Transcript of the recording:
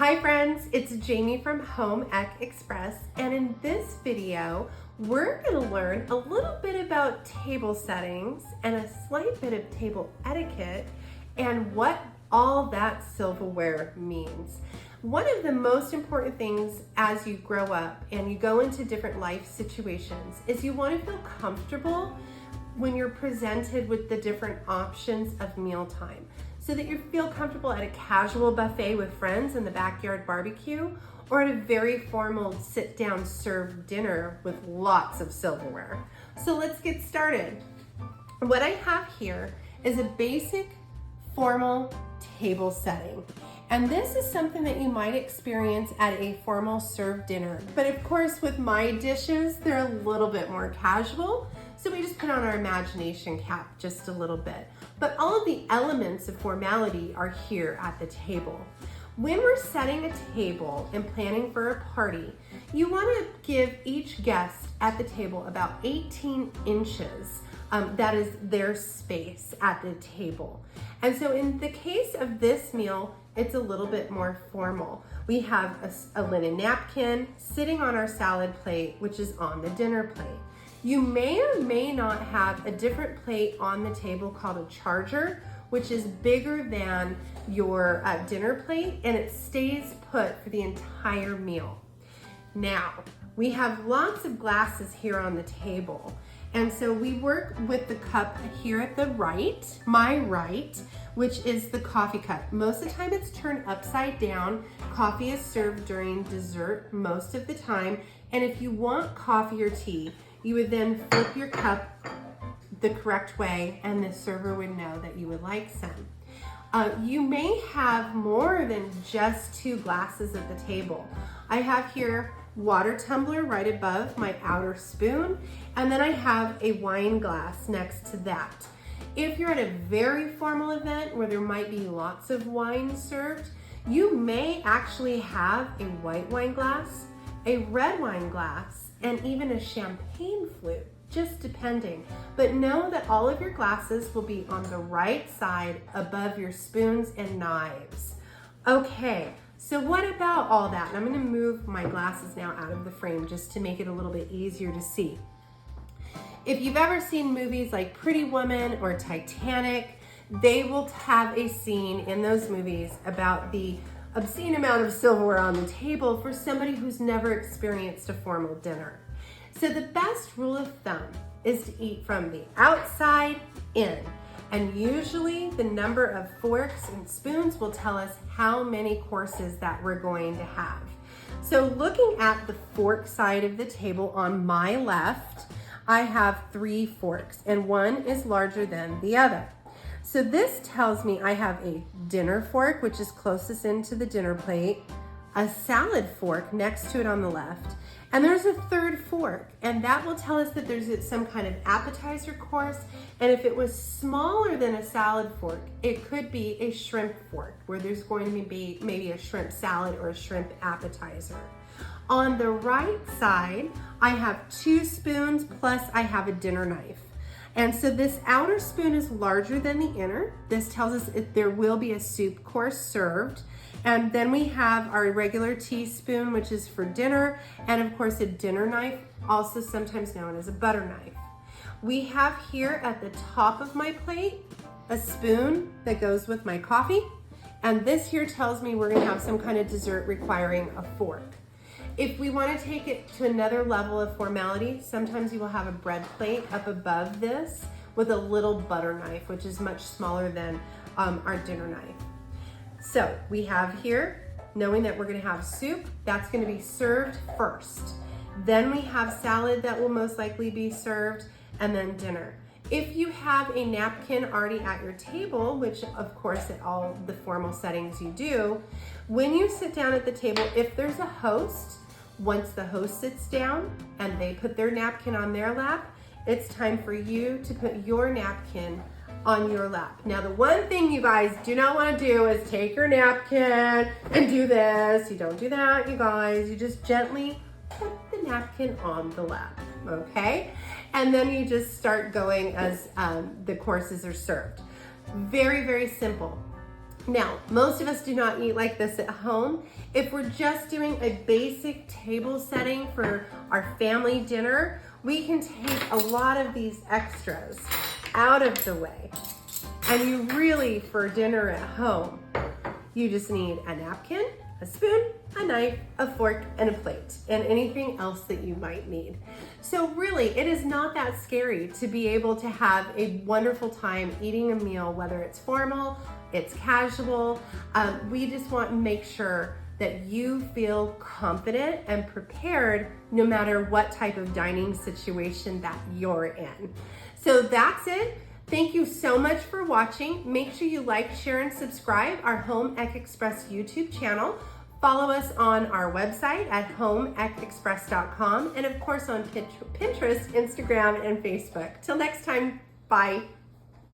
Hi friends, it's Jamie from Home Ec Express, and in this video, we're gonna learn a little bit about table settings and a slight bit of table etiquette and what all that silverware means. One of the most important things as you grow up and you go into different life situations is you want to feel comfortable when you're presented with the different options of mealtime, so that you feel comfortable at a casual buffet with friends in the backyard barbecue or at a very formal sit-down served dinner with lots of silverware. So let's get started. What I have here is a basic formal table setting. And this is something that you might experience at a formal served dinner. But of course, with my dishes, they're a little bit more casual. So we just put on our imagination cap just a little bit. But all of the elements of formality are here at the table. When we're setting a table and planning for a party, you want to give each guest at the table about 18 inches. That is their space at the table. And so in the case of this meal, it's a little bit more formal. We have a linen napkin sitting on our salad plate, which is on the dinner plate. You may or may not have a different plate on the table called a charger, which is bigger than your dinner plate, and it stays put for the entire meal. Now, we have lots of glasses here on the table. And so we work with the cup here at the right, my right, which is the coffee cup. Most of the time it's turned upside down. Coffee is served during dessert most of the time. And if you want coffee or tea, you would then flip your cup the correct way and the server would know that you would like some. You may have more than just two glasses at the table. I have here water tumbler right above my outer spoon, and then I have a wine glass next to that. If you're at a very formal event where there might be lots of wine served, you may actually have a white wine glass, a red wine glass, and even a champagne flute, just depending. But know that all of your glasses will be on the right side above your spoons and knives. Okay, so what about all that? And I'm gonna move my glasses now out of the frame just to make it a little bit easier to see. If you've ever seen movies like Pretty Woman or Titanic, they will have a scene in those movies about the obscene amount of silverware on the table for somebody who's never experienced a formal dinner. So the best rule of thumb is to eat from the outside in. And usually the number of forks and spoons will tell us how many courses that we're going to have. So looking at the fork side of the table on my left, I have 3 forks and one is larger than the other. So this tells me I have a dinner fork, which is closest into the dinner plate, a salad fork next to it on the left, and there's a 3rd fork, and that will tell us that there's some kind of appetizer course, and if it was smaller than a salad fork, it could be a shrimp fork, where there's going to be maybe a shrimp salad or a shrimp appetizer. On the right side, I have 2 spoons, plus I have a dinner knife. And so this outer spoon is larger than the inner. This tells us if there will be a soup course served. And then we have our regular teaspoon, which is for dinner, and of course a dinner knife, also sometimes known as a butter knife. We have here at the top of my plate, a spoon that goes with my coffee. And this here tells me we're gonna have some kind of dessert requiring a fork. If we want to take it to another level of formality, sometimes you will have a bread plate up above this with a little butter knife, which is much smaller than our dinner knife. So we have here, knowing that we're going to have soup, that's going to be served first. Then we have salad that will most likely be served, and then dinner. If you have a napkin already at your table, which of course at all the formal settings you do, when you sit down at the table, if there's a host, once the host sits down and they put their napkin on their lap, it's time for you to put your napkin on your lap. Now, the one thing you guys do not want to do is take your napkin and do this. You don't do that, you guys. You just gently put the napkin on the lap, okay? And then you just start going as the courses are served. Very, very simple. Now, most of us do not eat like this at home. If we're just doing a basic table setting for our family dinner, we can take a lot of these extras out of the way. And you really, for dinner at home, you just need a napkin, a spoon, a knife, a fork, and a plate, and anything else that you might need. So really, it is not that scary to be able to have a wonderful time eating a meal, whether it's formal, it's casual. We just want to make sure that you feel confident and prepared no matter what type of dining situation that you're in. So that's it. Thank you so much for watching. Make sure you like, share, and subscribe our Home Ec Express YouTube channel. Follow us on our website at homeecexpress.com and of course on Pinterest, Instagram, and Facebook. Till next time, bye.